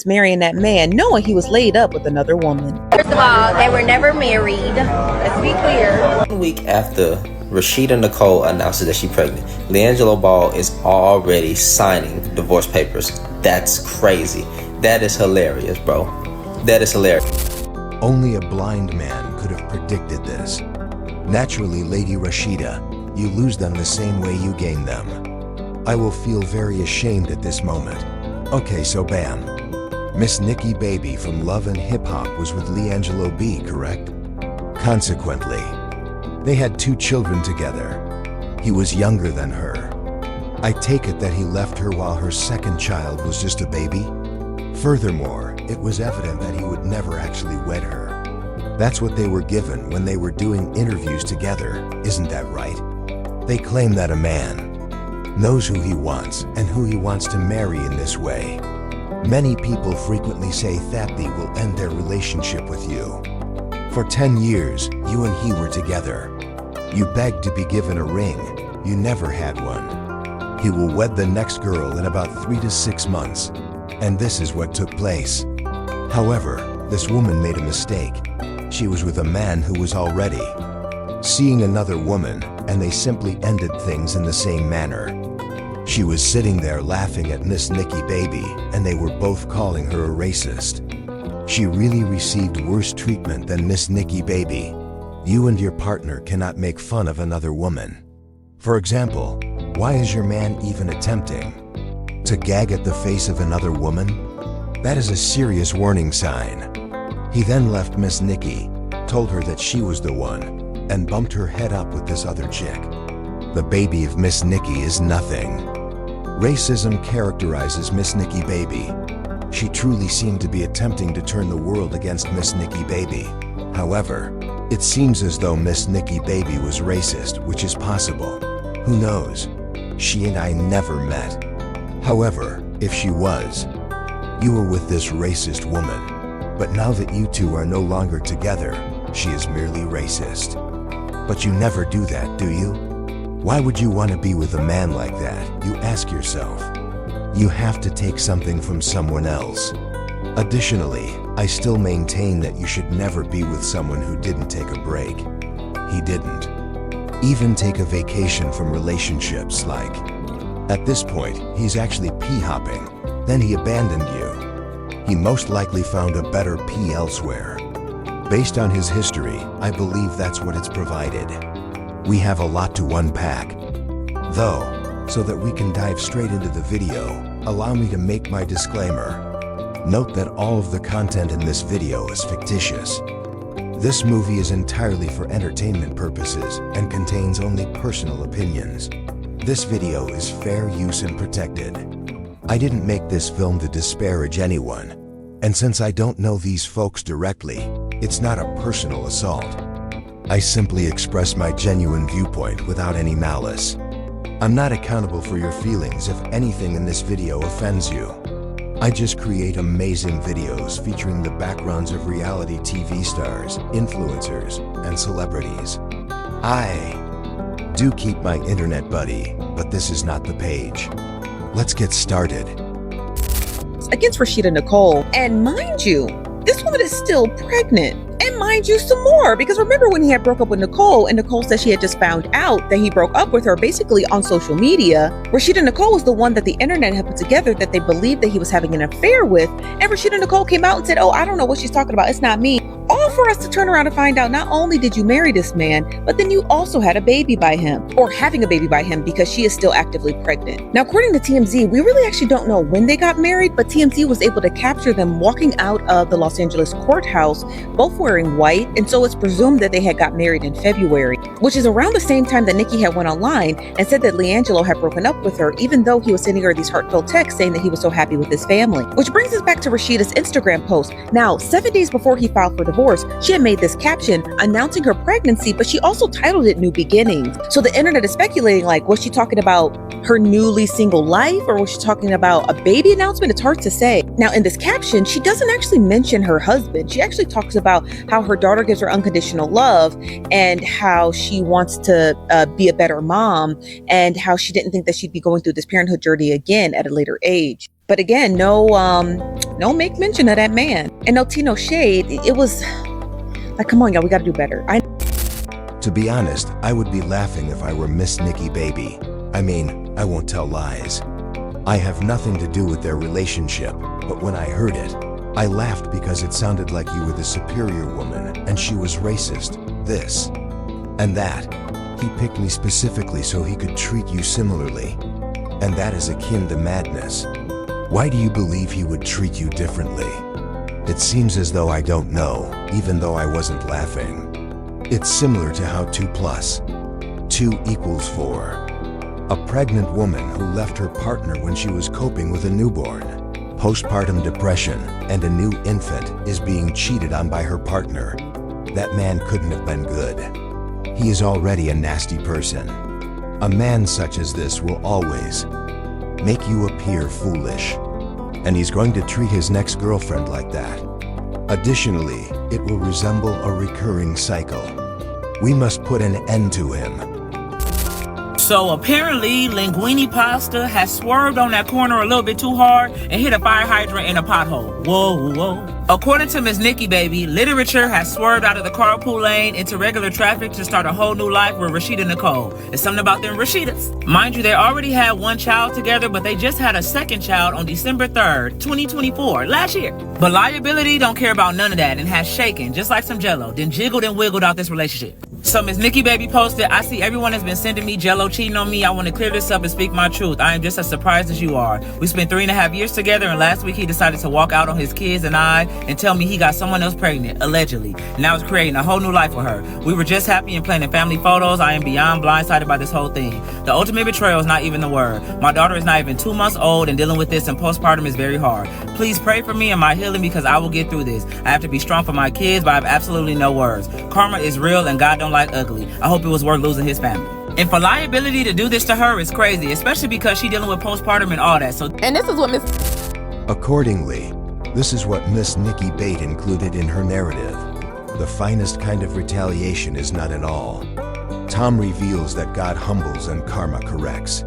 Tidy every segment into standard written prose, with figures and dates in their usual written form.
marrying that man, knowing he was laid up with another woman. First of all, they were never married. Let's be clear. 1 week after Rashida Nicole announces that she's pregnant, LiAngelo Ball is already signing divorce papers. That's crazy. That is hilarious, bro. That is hilarious. Only a blind man could have predicted this. Naturally, Lady Rashida, you lose them the same way you gain them. I will feel very ashamed at this moment. Okay, so bam. Miss Nikki Baby from Love and Hip Hop was with LiAngelo B, correct? Consequently, they had 2 children together. He was younger than her. I take it that he left her while her second child was just a baby? Furthermore, it was evident that he would never actually wed her. That's what they were given when they were doing interviews together, isn't that right? They claim that a man knows who he wants and who he wants to marry in this way. Many people frequently say that they will end their relationship with you. For 10 years, you and he were together. You begged to be given a ring. You never had one. He will wed the next girl in about 3 to 6 months. And this is what took place. However, this woman made a mistake. She was with a man who was already seeing another woman, and they simply ended things in the same manner. She was sitting there laughing at Miss Nikki Baby, and they were both calling her a racist. She really received worse treatment than Miss Nikki Baby. You and your partner cannot make fun of another woman. For example, why is your man even attempting to gag at the face of another woman? That is a serious warning sign. He then left Miss Nikki, told her that she was the one, and bumped her head up with this other chick. The baby of Miss Nikki is nothing. Racism characterizes Miss Nikki Baby. She truly seemed to be attempting to turn the world against Miss Nikki Baby. However, it seems as though Miss Nikki Baby was racist, which is possible. Who knows? She and I never met. However, if she was, you were with this racist woman. But now that you two are no longer together, she is merely racist. But you never do that, do you? Why would you want to be with a man like that, you ask yourself? You have to take something from someone else. Additionally, I still maintain that you should never be with someone who didn't take a break. He didn't even take a vacation from relationships. Like, at this point, he's actually pee-hopping. Then he abandoned you. He most likely found a better pee elsewhere. Based on his history, I believe that's what it's provided. We have a lot to unpack. Though, so that we can dive straight into the video, allow me to make my disclaimer. Note that all of the content in this video is fictitious. This movie is entirely for entertainment purposes and contains only personal opinions. This video is fair use and protected. I didn't make this film to disparage anyone, and since I don't know these folks directly, it's not a personal assault. I simply express my genuine viewpoint without any malice. I'm not accountable for your feelings if anything in this video offends you. I just create amazing videos featuring the backgrounds of reality TV stars, influencers, and celebrities. I do keep my internet buddy, but this is not the page. Let's get started. Against Rashida Nicole, and mind you, this woman is still pregnant. And mind you, some more, because remember when he had broke up with Nicole, and Nicole said she had just found out that he broke up with her basically on social media. Rashida Nicole was the one that the internet had put together that they believed that he was having an affair with, and Rashida Nicole came out and said, oh, I don't know what she's talking about, it's not me. All for us to turn around and find out not only did you marry this man, but then you also had a baby by him, or having a baby by him, because she is still actively pregnant. Now, according to TMZ, we really actually don't know when they got married, but TMZ was able to capture them walking out of the Los Angeles courthouse, both wearing white, and so it's presumed that they had got married in February, which is around the same time that Nikki had went online and said that LiAngelo had broken up with her, even though he was sending her these heartfelt texts saying that he was so happy with his family. Which brings us back to Rashida's Instagram post. Now, 7 days before he filed for divorce, she had made this caption announcing her pregnancy, but she also titled it New Beginnings. So the internet is speculating, like, was she talking about her newly single life, or was she talking about a baby announcement? It's hard to say. Now, in this caption, she doesn't actually mention her husband. She actually talks about how her daughter gives her unconditional love and how she wants to be a better mom, and how she didn't think that she'd be going through this parenthood journey again at a later age. But again, no make mention of that man. And no tea, no shade. It was like, come on, y'all, we gotta do better. To be honest, I would be laughing if I were Miss Nikki Baby. I mean, I won't tell lies. I have nothing to do with their relationship, but when I heard it, I laughed because it sounded like you were the superior woman and she was racist, this and that. He picked me specifically so he could treat you similarly. And that is akin to madness. Why do you believe he would treat you differently? It seems as though I don't know, even though I wasn't laughing. It's similar to how 2 + 2 = 4. A pregnant woman who left her partner when she was coping with a newborn, postpartum depression, and a new infant is being cheated on by her partner. That man couldn't have been good. He is already a nasty person. A man such as this will always make you appear foolish, and he's going to treat his next girlfriend like that. Additionally, it will resemble a recurring cycle. We must put an end to him. So apparently, Linguini Pasta has swerved on that corner a little bit too hard and hit a fire hydrant in a pothole. Whoa, whoa. According to Miss Nikki Baby, literature has swerved out of the carpool lane into regular traffic to start a whole new life with Rashida Nicole. It's something about them Rashidas. Mind you, they already had one child together, but they just had a second child on December 3rd, 2024, last year. But liability don't care about none of that and has shaken, just like some Jell-O, then jiggled and wiggled out this relationship. So Miss Nikki Baby posted, I see everyone has been sending me Jell-O cheating on me. I want to clear this up and speak my truth. I am just as surprised as you are. We spent 3.5 years together, and last week he decided to walk out on his kids and I and tell me he got someone else pregnant, allegedly. Now he's creating a whole new life for her. We were just happy and planning family photos. I am beyond blindsided by this whole thing. The ultimate betrayal is not even the word. My daughter is not even 2 months old, and dealing with this and postpartum is very hard. Please pray for me and my healing because I will get through this. I have to be strong for my kids, but I have absolutely no words. Karma is real and God don't like ugly. I hope it was worth losing his family. And for liability to do this to her is crazy, especially because she's dealing with postpartum and all that. So, And this is what Miss Accordingly, this is what Miss Nikki Baby included in her narrative. The finest kind of retaliation is not at all. Tom reveals that God humbles and karma corrects.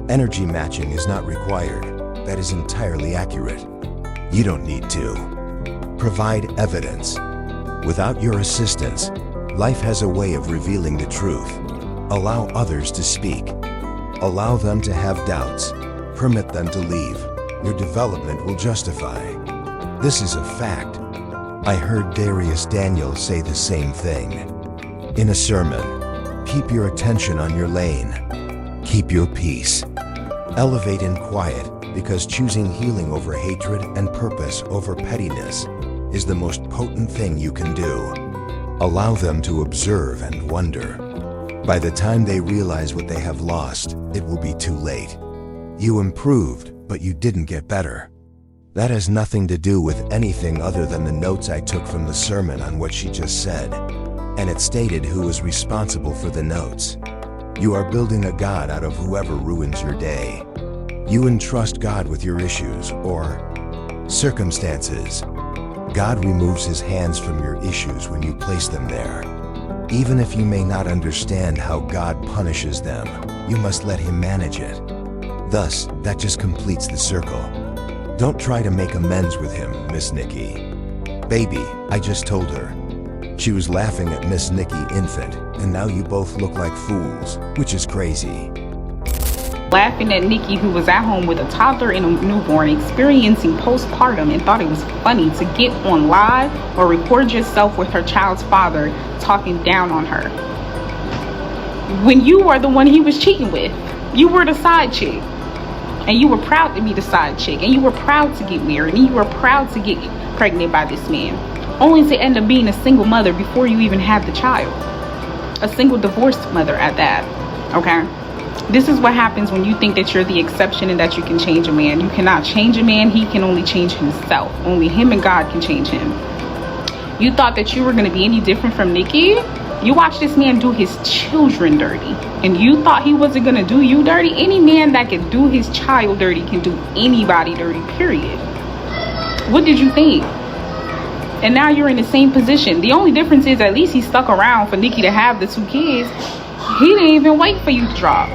Energy matching is not required. That is entirely accurate. You don't need to provide evidence. Without your assistance, life has a way of revealing the truth. Allow others to speak. Allow them to have doubts. Permit them to leave. Your development will justify. This is a fact. I heard Darius Daniel say the same thing. In a sermon, keep your attention on your lane. Keep your peace. Elevate in quiet, because choosing healing over hatred and purpose over pettiness is the most potent thing you can do. Allow them to observe and wonder. By the time they realize what they have lost, it will be too late. You improved, but you didn't get better. That has nothing to do with anything other than the notes I took from the sermon on what she just said, and it stated who was responsible for the notes. You are building a god out of whoever ruins your day. You entrust God with your issues or circumstances. God removes his hands from your issues when you place them there. Even if you may not understand how God punishes them, you must let him manage it. Thus, that just completes the circle. Don't try to make amends with him, Miss Nikki. Baby, I just told her. She was laughing at Miss Nikki Infant, and now you both look like fools, which is crazy. Laughing at Nikki, who was at home with a toddler and a newborn experiencing postpartum, and thought it was funny to get on live or record yourself with her child's father talking down on her. When you were the one he was cheating with, you were the side chick. And you were proud to be the side chick. And you were proud to get married. And you were proud to get pregnant by this man. Only to end up being a single mother before you even had the child. A single divorced mother at that. Okay? This is what happens when you think that you're the exception and that you can change a man. You cannot change a man. He can only change himself. Only him and God can change him. You thought that you were going to be any different from Nikki? You watched this man do his children dirty. And you thought he wasn't going to do you dirty? Any man that can do his child dirty can do anybody dirty, period. What did you think? And now you're in the same position. The only difference is at least he stuck around for Nikki to have the 2 kids. He didn't even wait for you to drop.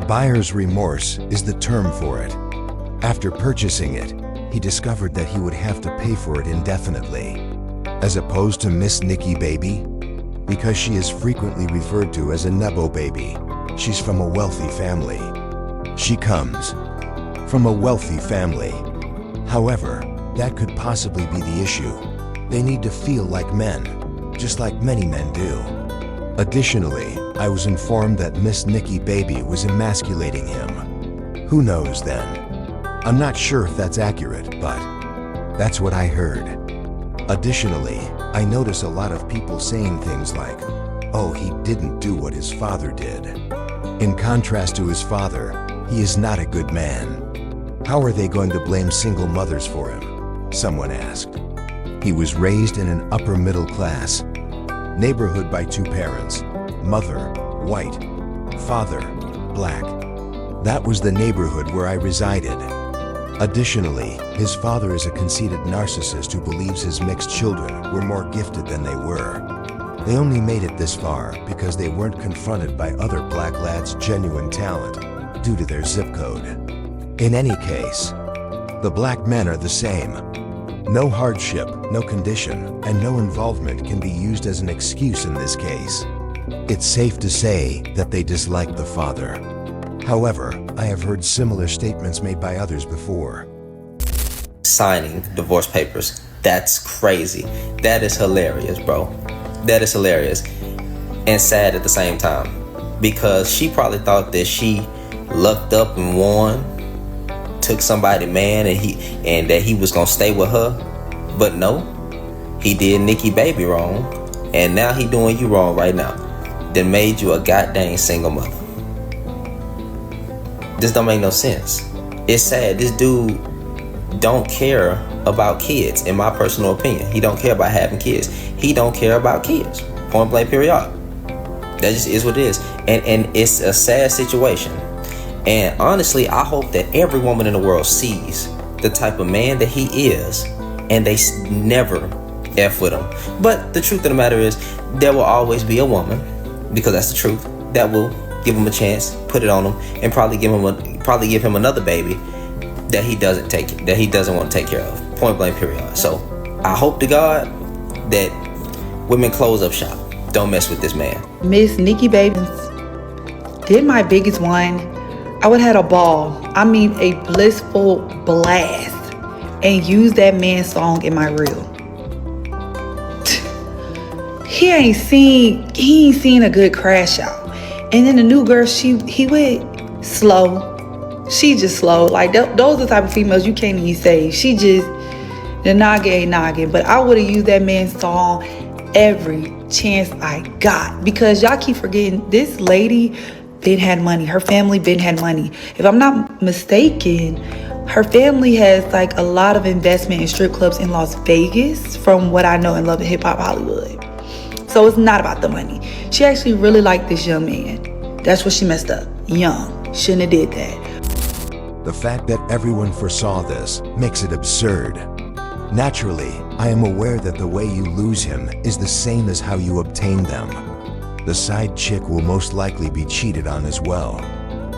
Buyer's remorse is the term for it. After purchasing it, he discovered that he would have to pay for it indefinitely. As opposed to Miss Nikki Baby, because she is frequently referred to as a Nebo baby, she's from a wealthy family. She comes from a wealthy family. However, that could possibly be the issue. They need to feel like men, just like many men do. Additionally, I was informed that Miss Nikki Baby was emasculating him. Who knows then? I'm not sure if that's accurate, but that's what I heard. Additionally, I notice a lot of people saying things like, "Oh, he didn't do what his father did." In contrast to his father, he is not a good man. How are they going to blame single mothers for him? Someone asked. He was raised in an upper middle class neighborhood by two parents, mother, white, father, black. That was the neighborhood where I resided. Additionally, his father is a conceited narcissist who believes his mixed children were more gifted than they were. They only made it this far because they weren't confronted by other black lads' genuine talent due to their zip code. In any case, the black men are the same. No hardship, no condition, and no involvement can be used as an excuse in this case. It's safe to say that they dislike the father. However, I have heard similar statements made by others before. Signing divorce papers. That's crazy. That is hilarious, bro. That is hilarious. And sad at the same time. Because she probably thought that she lucked up and won, took somebody man, and that he was gonna stay with her. But no, he did Nikki Baby wrong, and now he doing you wrong right now. Then made you a goddamn single mother. This don't make no sense. It's sad. This dude don't care about kids, in my personal opinion. He don't care about having kids. He don't care about kids. Point blank period. That just is what it is. And it's a sad situation. And honestly, I hope that every woman in the world sees the type of man that he is, and they never F with him. But the truth of the matter is, there will always be a woman, because that's the truth, that will give him a chance, put it on him, and probably give him another baby that he doesn't want to take care of. Point blank period. So I hope to God that women close up shop. Don't mess with this man. Miss Nikki Baby did my biggest one. I would have had a ball. I mean a blissful blast, and use that man's song in my reel. He ain't seen a good crash out. And then the new girl, he went slow. She just slow. Like those are the type of females you can't even say. She just, the noggin ain't noggin. But I would have used that man's song every chance I got. Because y'all keep forgetting, this lady been had money. Her family been had money. If I'm not mistaken, her family has like a lot of investment in strip clubs in Las Vegas, from what I know and love in hip hop Hollywood. So it's not about the money. She actually really liked this young man. That's what she messed up. Young. Shouldn't have did that. The fact that everyone foresaw this makes it absurd. Naturally, I am aware that the way you lose him is the same as how you obtain them. The side chick will most likely be cheated on as well.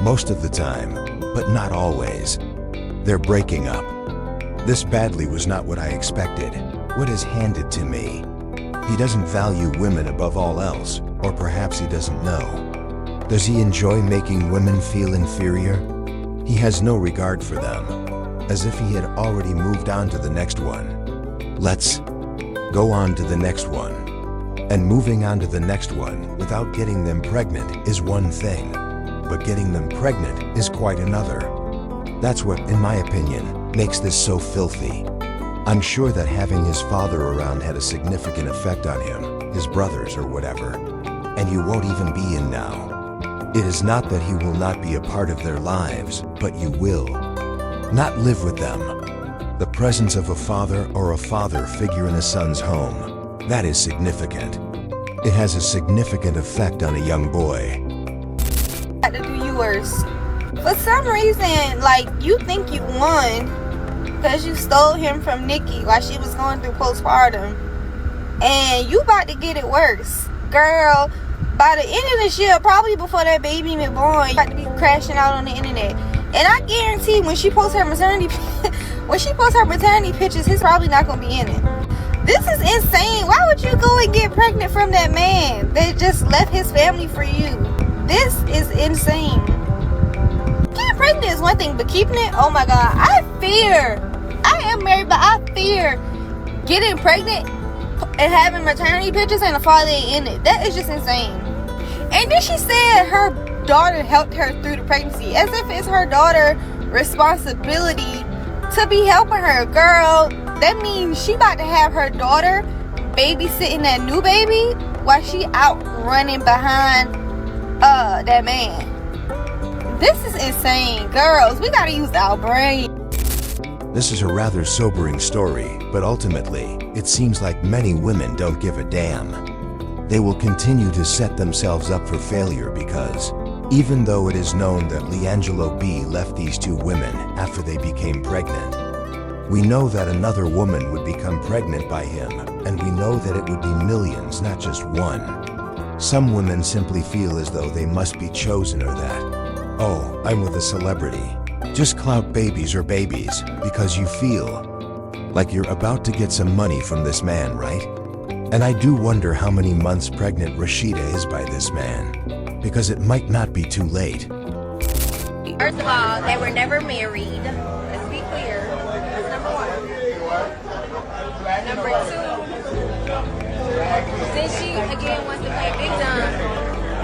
Most of the time, but not always. They're breaking up. This badly was not what I expected. What is handed to me? He doesn't value women above all else, or perhaps he doesn't know. Does he enjoy making women feel inferior? He has no regard for them, as if he had already moved on to the next one. Let's go on to the next one. And moving on to the next one without getting them pregnant is one thing, but getting them pregnant is quite another. That's what, in my opinion, makes this so filthy. I'm sure that having his father around had a significant effect on him, his brothers or whatever, and you won't even be in now. It is not that he will not be a part of their lives, but you will not live with them. The presence of a father or a father figure in a son's home, that is significant. It has a significant effect on a young boy. Had to do you worse. For some reason, like, you think you won because you stole him from Nikki while she was going through postpartum, and you about to get it worse, girl. By the end of this year, probably before that baby been born, you about to be crashing out on the internet. And I guarantee when she posts her maternity pictures, he's probably not gonna be in it. This is insane. Why would you go and get pregnant from that man that just left his family for you? This is insane. Getting pregnant is one thing, but keeping it, oh my God, I am married, but I fear getting pregnant and having maternity pictures and the father ain't in it. That is just insane. And then she said her daughter helped her through the pregnancy, as if it's her daughter's responsibility to be helping her. Girl, that means she about to have her daughter babysitting that new baby while she out running behind that man. This is insane. Girls, we gotta use our brain. This is a rather sobering story, but ultimately, it seems like many women don't give a damn. They will continue to set themselves up for failure because, even though it is known that LiAngelo B left these two women after they became pregnant, we know that another woman would become pregnant by him, and we know that it would be millions, not just one. Some women simply feel as though they must be chosen, or that, oh, I'm with a celebrity. Just clout babies or babies because you feel like you're about to get some money from this man, right? And I do wonder how many months pregnant Rashida is by this man, because it might not be too late. First of all, they were never married. Let's be clear. That's number one. Number two, since she again wants to play victim,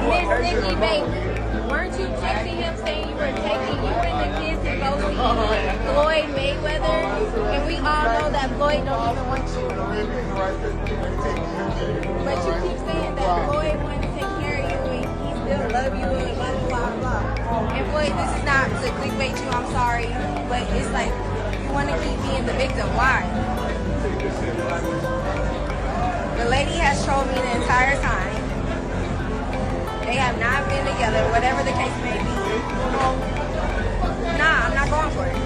Miss Nikki Baby, weren't you texting him saying you were taking you and the kids to go see Floyd Mayweather? And we all know that Floyd don't even want you. But you keep saying that Floyd wanted to take care of you and he still love you and blah, blah, blah. And Floyd, this is not to clickbait you, I'm sorry, but it's like, you want to keep being the victim. Why? The lady has trolled me the entire time. They have not been together, whatever the case may be. Nah, I'm not going for it.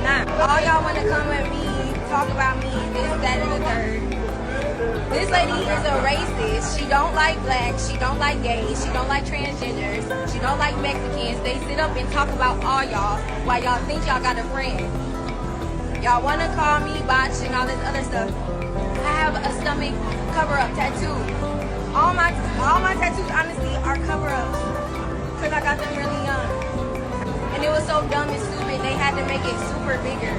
Nah. All y'all want to come at me, talk about me, this, that, and the third. This lady is a racist. She don't like blacks. She don't like gays. She don't like transgenders. She don't like Mexicans. They sit up and talk about all y'all while y'all think y'all got a friend. Y'all want to call me botch and all this other stuff. I have a stomach cover-up tattoo. All my tattoos, honestly, are cover-ups because I got them really young. And it was so dumb and stupid, they had to make it super bigger.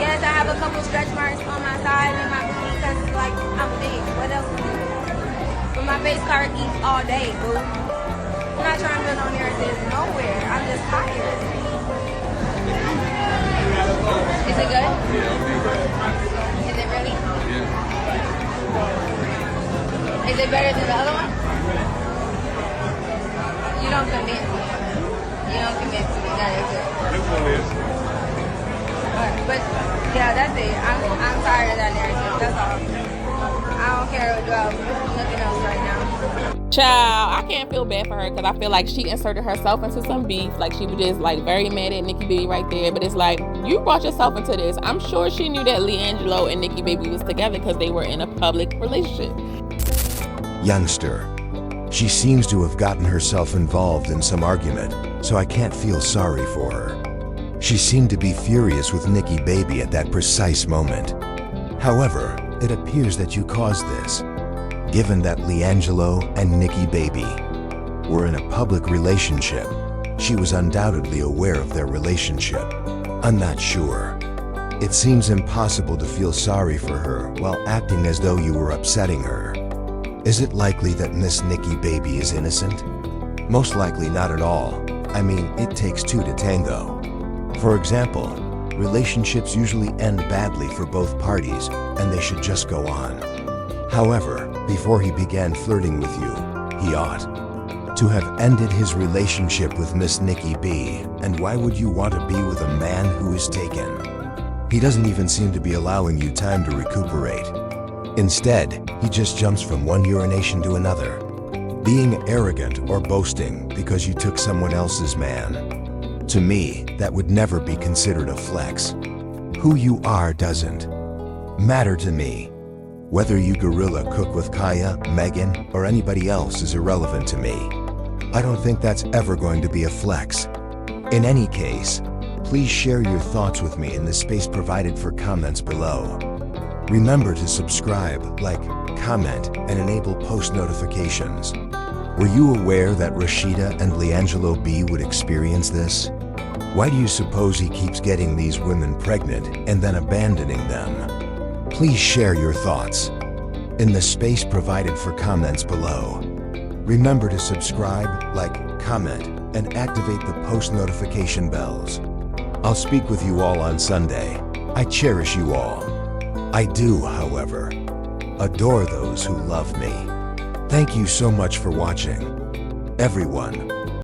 Yes, I have a couple stretch marks on my side and my booty because, like, I'm big. What else to do? But my face card eats all day, boo. I'm not trying to build on narratives nowhere. I'm just tired. Is it good? Is it really? Is it better than the other one? You don't convince me. You don't convince me that it's good. This one is. But yeah, that's it. I'm tired of that narrative. That's all. I don't care about nothing else right now. Child, I can't feel bad for her because I feel like she inserted herself into some beef. Like she was just like very mad at Nikki Baby right there. But it's like, you brought yourself into this. I'm sure she knew that LiAngelo and Nikki Baby was together because they were in a public relationship. Youngster. She seems to have gotten herself involved in some argument, so I can't feel sorry for her. She seemed to be furious with Nikki Baby at that precise moment. However, it appears that you caused this. Given that LiAngelo and Nikki Baby were in a public relationship, she was undoubtedly aware of their relationship. I'm not sure. It seems impossible to feel sorry for her while acting as though you were upsetting her. Is it likely that Miss Nikki Baby is innocent? Most likely not at all. I mean, it takes two to tango. For example, relationships usually end badly for both parties, and they should just go on. However, before he began flirting with you, he ought to have ended his relationship with Miss Nikki B. And why would you want to be with a man who is taken? He doesn't even seem to be allowing you time to recuperate. Instead, he just jumps from one urination to another, being arrogant or boasting because you took someone else's man. To me, that would never be considered a flex. Who you are doesn't matter to me. Whether you gorilla cook with Kaya, Megan, or anybody else is irrelevant to me. I don't think that's ever going to be a flex. In any case, please share your thoughts with me in the space provided for comments below. Remember to subscribe, like, comment, and enable post notifications. Were you aware that Rashida and Leangelo B would experience this? Why do you suppose he keeps getting these women pregnant and then abandoning them? Please share your thoughts in the space provided for comments below. Remember to subscribe, like, comment, and activate the post notification bells. I'll speak with you all on Sunday. I cherish you all. I do, however, adore those who love me. Thank you so much for watching. Everyone,